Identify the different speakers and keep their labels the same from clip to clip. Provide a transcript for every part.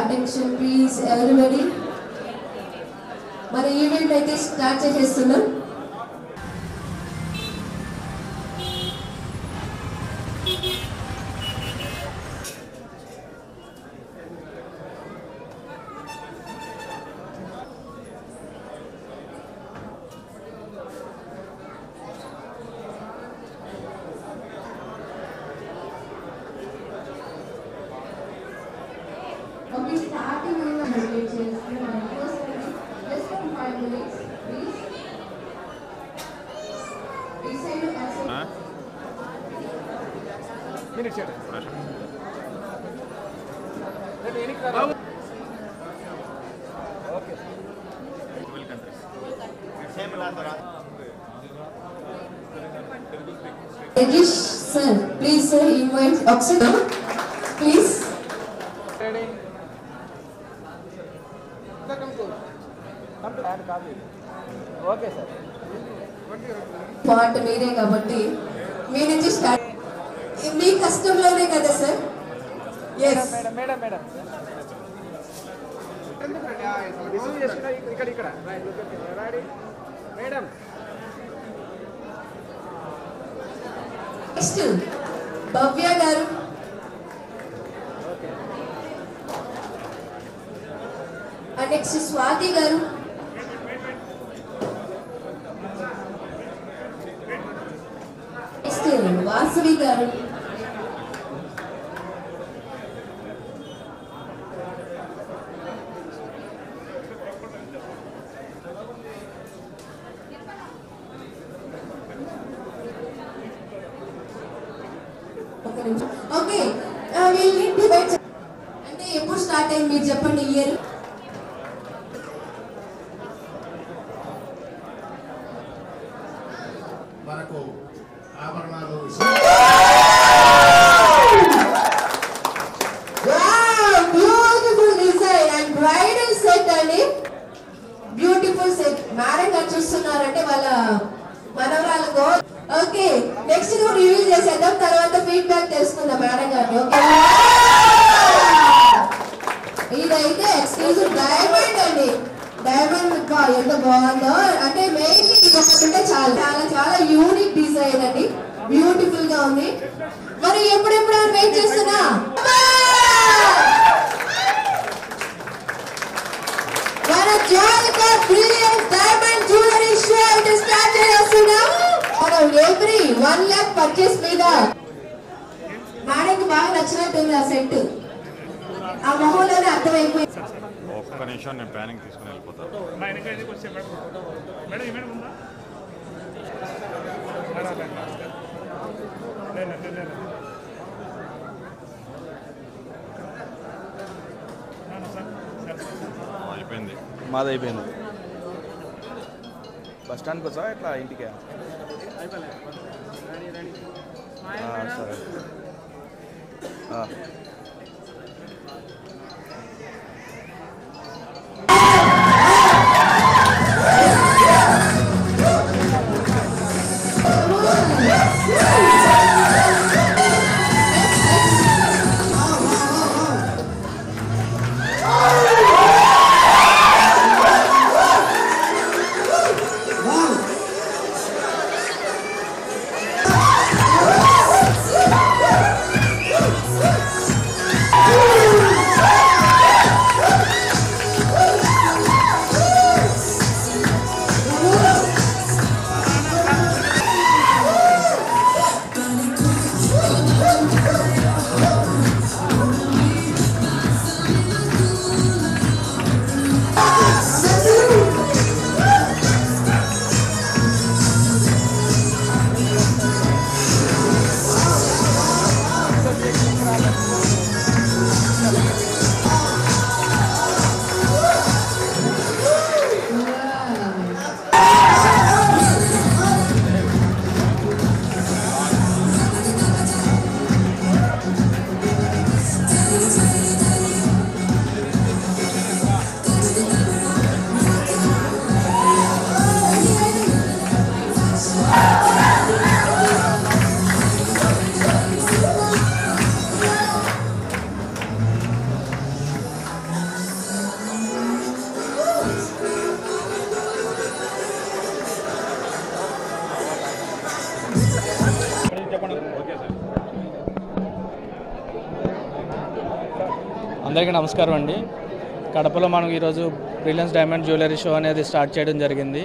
Speaker 1: Attention please everybody. మన event అయితే start చేసేస్తున్నాం. Okay, starting with the messages. Just for 5 minutes, please.
Speaker 2: Okay.
Speaker 1: Rajesh sir, please sir, invite Oxygen, please.
Speaker 2: Ready? Come to add copy. Okay, sir.
Speaker 1: Part మీరే కాబట్టి మీ నుంచి start. మీ కష్టంలోనే కదా sir.
Speaker 2: Yes. Madam. Receive చేసుకున్నా ఇక్కడ. Right, look at me. Ready? Madam.
Speaker 1: Next Bhavya garu.
Speaker 2: Okay.
Speaker 1: Next Swathi గారు. Next Vasavi గారు. Okay అంటే ఎప్పుడు స్టార్ట్ అయింది మీరు చెప్పండి ఇయర్.
Speaker 3: మనకు ఆభరణాలు
Speaker 1: beautiful design and bridal set అండి. Beautiful set. మేడం గారు చూస్తున్నారంటే వాళ్ళ మనవరాలకు. ఓకే నెక్స్ట్ కూడా రివీల్ చేసేద్దాం, తర్వాత ఫీడ్బ్యాక్ తెలుసుకుందాం మేడం గారిని. ఓకే ఇదైతే ఎక్స్క్లూజివ్ డైమండ్ అండి. డైమండ్ ఎంత బాగుందో. అంటే మెయిన్లీ ఇది ఒకటి ఉంటే చాలా యూనిక్ డిజైన్ అండి. బ్యూటిఫుల్ గా ఉంది. మరి ఎప్పుడెప్పుడు వెయిట్ చేస్తున్నా మన జ్వాలిక బ్రిలియంట్ డైమండ్ జ్యువెలరీ షో అయితే స్టార్ట్ చేస్తున్నాం. మనం ఎవ్రీ 1 lakh పర్చేస్ మీద మేడంకి బాగా నచ్చినట్టుంది ఆ సెట్. ఆ మొహంలోనే అర్థమైపోయింది.
Speaker 4: ఒక్క నిమిషం నేను ప్లానింగ్ తీసుకుని వెళ్ళిపోతాను. అయిపోయింది,
Speaker 5: మాది అయిపోయింది. బస్ స్టాండ్కి వచ్చా ఇట్లా ఇంటికే? సరే.
Speaker 6: అందరికీ నమస్కారం అండి. కడపలో మనం ఈరోజు బ్రిలియన్స్ డైమండ్ జ్యువెలరీ షో అనేది స్టార్ట్ చేయడం జరిగింది.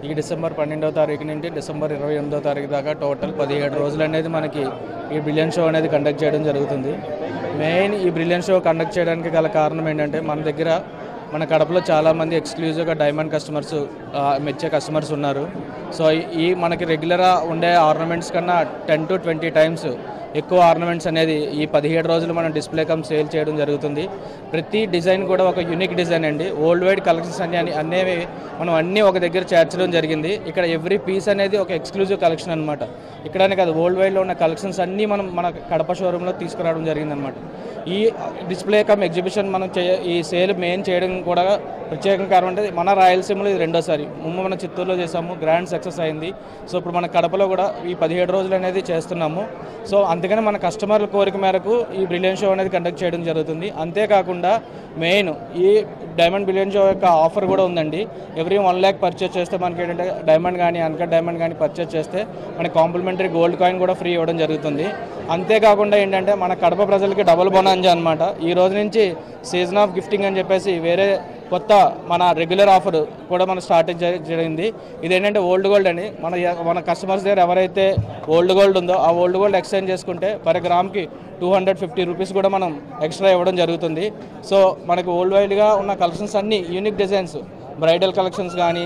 Speaker 6: ఈ డిసెంబర్ 12వ తారీఖు నుండి డిసెంబర్ 28వ తారీఖు దాకా టోటల్ 17 రోజులు అనేది మనకి ఈ బ్రిలియన్స్ షో అనేది కండక్ట్ చేయడం జరుగుతుంది. మెయిన్ ఈ బ్రిలియన్స్ షో కండక్ట్ చేయడానికి గల కారణం ఏంటంటే మన కడపలో చాలామంది ఎక్స్క్లూజివ్గా డైమండ్ కస్టమర్స్ మెచ్చే కస్టమర్స్ ఉన్నారు. సో ఈ మనకి రెగ్యులర్గా ఉండే ఆర్నమెంట్స్ కన్నా 10 to 20 టైమ్స్ ఎక్కువ ఆర్నమెంట్స్ అనేది ఈ 17 రోజులు మనం డిస్ప్లే కమ్ సేల్ చేయడం జరుగుతుంది. ప్రతి డిజైన్ కూడా ఒక యూనిక్ డిజైన్ అండి. వరల్డ్ వైడ్ కలెక్షన్స్ అనేవి మనం అన్నీ ఒక దగ్గర చేర్చడం జరిగింది. ఇక్కడ ఎవ్రీ పీస్ అనేది ఒక ఎక్స్క్లూజివ్ కలెక్షన్ అనమాట. ఇక్కడనే కాదు, వరల్డ్ వైడ్లో ఉన్న కలెక్షన్స్ అన్నీ మనం మన కడప షోరూంలో తీసుకురావడం జరిగిందనమాట. ఈ డిస్ప్లే కమ్ ఎగ్జిబిషన్ మనం ఈ సేల్ మెయిన్ చేయడం కూడా ప్రత్యేకం కారణం అంటే మన రాయలసీమలో ఇది రెండోసారి. మన చిత్తూరులో చేసాము, గ్రాండ్ సక్సెస్ అయింది. సో ఇప్పుడు మన కడపలో కూడా ఈ 17 రోజులు అనేది చేస్తున్నాము. సో అందుకని మన కస్టమర్ల కోరిక మేరకు ఈ బ్రిలియన్స్ షో అనేది కండక్ట్ చేయడం జరుగుతుంది. అంతేకాకుండా మెయిన్ ఈ డైమండ్ బ్రిలియన్స్ షో యొక్క ఆఫర్ కూడా ఉందండి. ఎవ్రీ 1 lakh పర్చేస్ చేస్తే మనకి ఏంటంటే డైమండ్ కానీ అన్కట్ డైమండ్ కానీ పర్చేస్ చేస్తే మనకి కాంప్లిమెంటరీ గోల్డ్ కాయిన్ కూడా ఫ్రీ ఇవ్వడం జరుగుతుంది. అంతేకాకుండా ఏంటంటే మన కడప ప్రజలకి డబుల్ బోనాంజా అనమాట. ఈ రోజు నుంచి సీజన్ ఆఫ్ గిఫ్టింగ్ అని చెప్పేసి వేరే కొత్త మన రెగ్యులర్ ఆఫర్ కూడా మనం స్టార్ట్ జరిగింది. ఇదేంటంటే ఓల్డ్ గోల్డ్ అని మన కస్టమర్స్ దగ్గర ఎవరైతే ఓల్డ్ గోల్డ్ ఉందో ఆ ఓల్డ్ గోల్డ్ ఎక్స్చేంజ్ చేసుకుంటే పర్ గ్రామ్కి 250 రూపీస్ కూడా మనం ఎక్స్ట్రా ఇవ్వడం జరుగుతుంది. సో మనకి వరల్డ్ వైడ్గా ఉన్న కలెక్షన్స్ అన్నీ యూనిక్ డిజైన్స్, బ్రైడల్ కలెక్షన్స్ కానీ,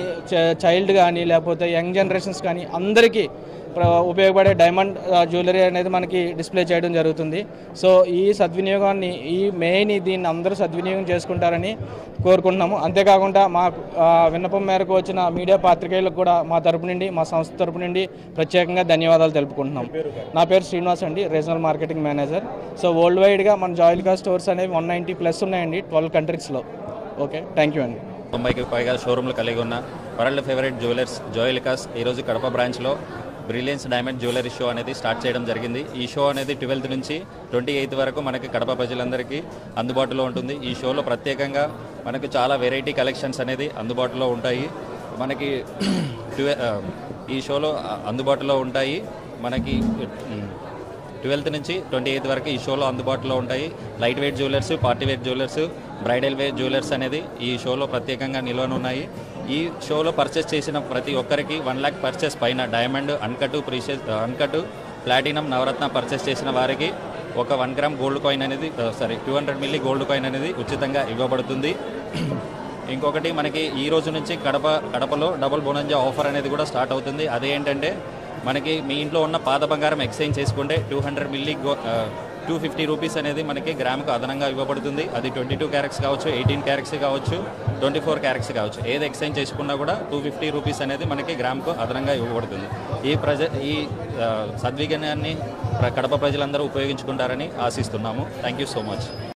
Speaker 6: చైల్డ్ కానీ, లేకపోతే యంగ్ జనరేషన్స్ కానీ అందరికీ ఉపయోగపడే డైమండ్ జ్యువెలరీ అనేది మనకి డిస్ప్లే చేయడం జరుగుతుంది. సో ఈ సద్వినియోగాన్ని దీన్ని అందరూ సద్వినియోగం చేసుకుంటారని కోరుకుంటున్నాము. అంతేకాకుండా మా విన్నపం మేరకు వచ్చిన మీడియా పాత్రికేయులకు కూడా మా తరపు నుండి, మా సంస్థ తరపు నుండి ప్రత్యేకంగా ధన్యవాదాలు తెలుపుకుంటున్నాం. నా పేరు శ్రీనివాస్ అండి, regional marketing manager. So world వైడ్గా మన జాయిల్కా స్టోర్స్ అనేవి 190+ ఉన్నాయండి 12 కంట్రీస్లో. ఓకే, థ్యాంక్ యూ అండి.
Speaker 7: 90కి పైగా షోరూమ్లు కలిగి ఉన్న వరల్డ్ ఫేవరెట్ జ్యువెలర్స్ జాయిల్కాస్ ఈరోజు కడప బ్రాంచ్లో బ్రిలియన్స్ డైమండ్ జ్యువెలరీ షో అనేది స్టార్ట్ చేయడం జరిగింది. ఈ షో అనేది 12th నుంచి 28th వరకు మనకి కడప ప్రజలందరికీ అందుబాటులో ఉంటుంది. ఈ షోలో ప్రత్యేకంగా మనకు చాలా వెరైటీ కలెక్షన్స్ అనేది అందుబాటులో ఉంటాయి. మనకి ఈ షోలో అందుబాటులో ఉంటాయి. మనకి 12th నుంచి 28th వరకు ఈ షోలో అందుబాటులో ఉంటాయి. Light weight jewellers, party weight jewellers, bridal wear jewellers అనేది ఈ షోలో ప్రత్యేకంగా నిల్వనున్నాయి. ఈ షోలో పర్చేస్ చేసిన ప్రతి ఒక్కరికి 1 lakh పర్చేస్ పైన డైమండ్, అన్కట్, ప్లాటినం, నవరత్న పర్చేస్ చేసిన వారికి ఒక 1 gram గోల్డ్ కాయిన్ అనేది 200 milli గోల్డ్ కాయిన్ అనేది ఉచితంగా ఇవ్వబడుతుంది. ఇంకొకటి మనకి ఈ రోజు నుంచి కడపలో డబుల్ బోనాంజా ఆఫర్ అనేది కూడా స్టార్ట్ అవుతుంది. అదేంటంటే మనకి మీ ఇంట్లో ఉన్న పాత బంగారం ఎక్స్చేంజ్ చేసుకుంటే 200 milli 250 రూపీస్ అనేది మనకి గ్రాముకు అదనంగా ఇవ్వబడుతుంది. అది 22 క్యారెట్స్ కావచ్చు, 18 క్యారెట్స్ కావచ్చు, 24 క్యారెట్స్ కావచ్చు. ఏది ఎక్స్చేంజ్ చేసుకున్నా కూడా 250 రూపీస్ అనేది మనకి గ్రాముకు అదనంగా ఇవ్వబడుతుంది. ఈ సద్విజ్ఞానాన్ని కడప ప్రజలందరూ ఉపయోగించుకుంటారని ఆశిస్తున్నాము. Thank you so much.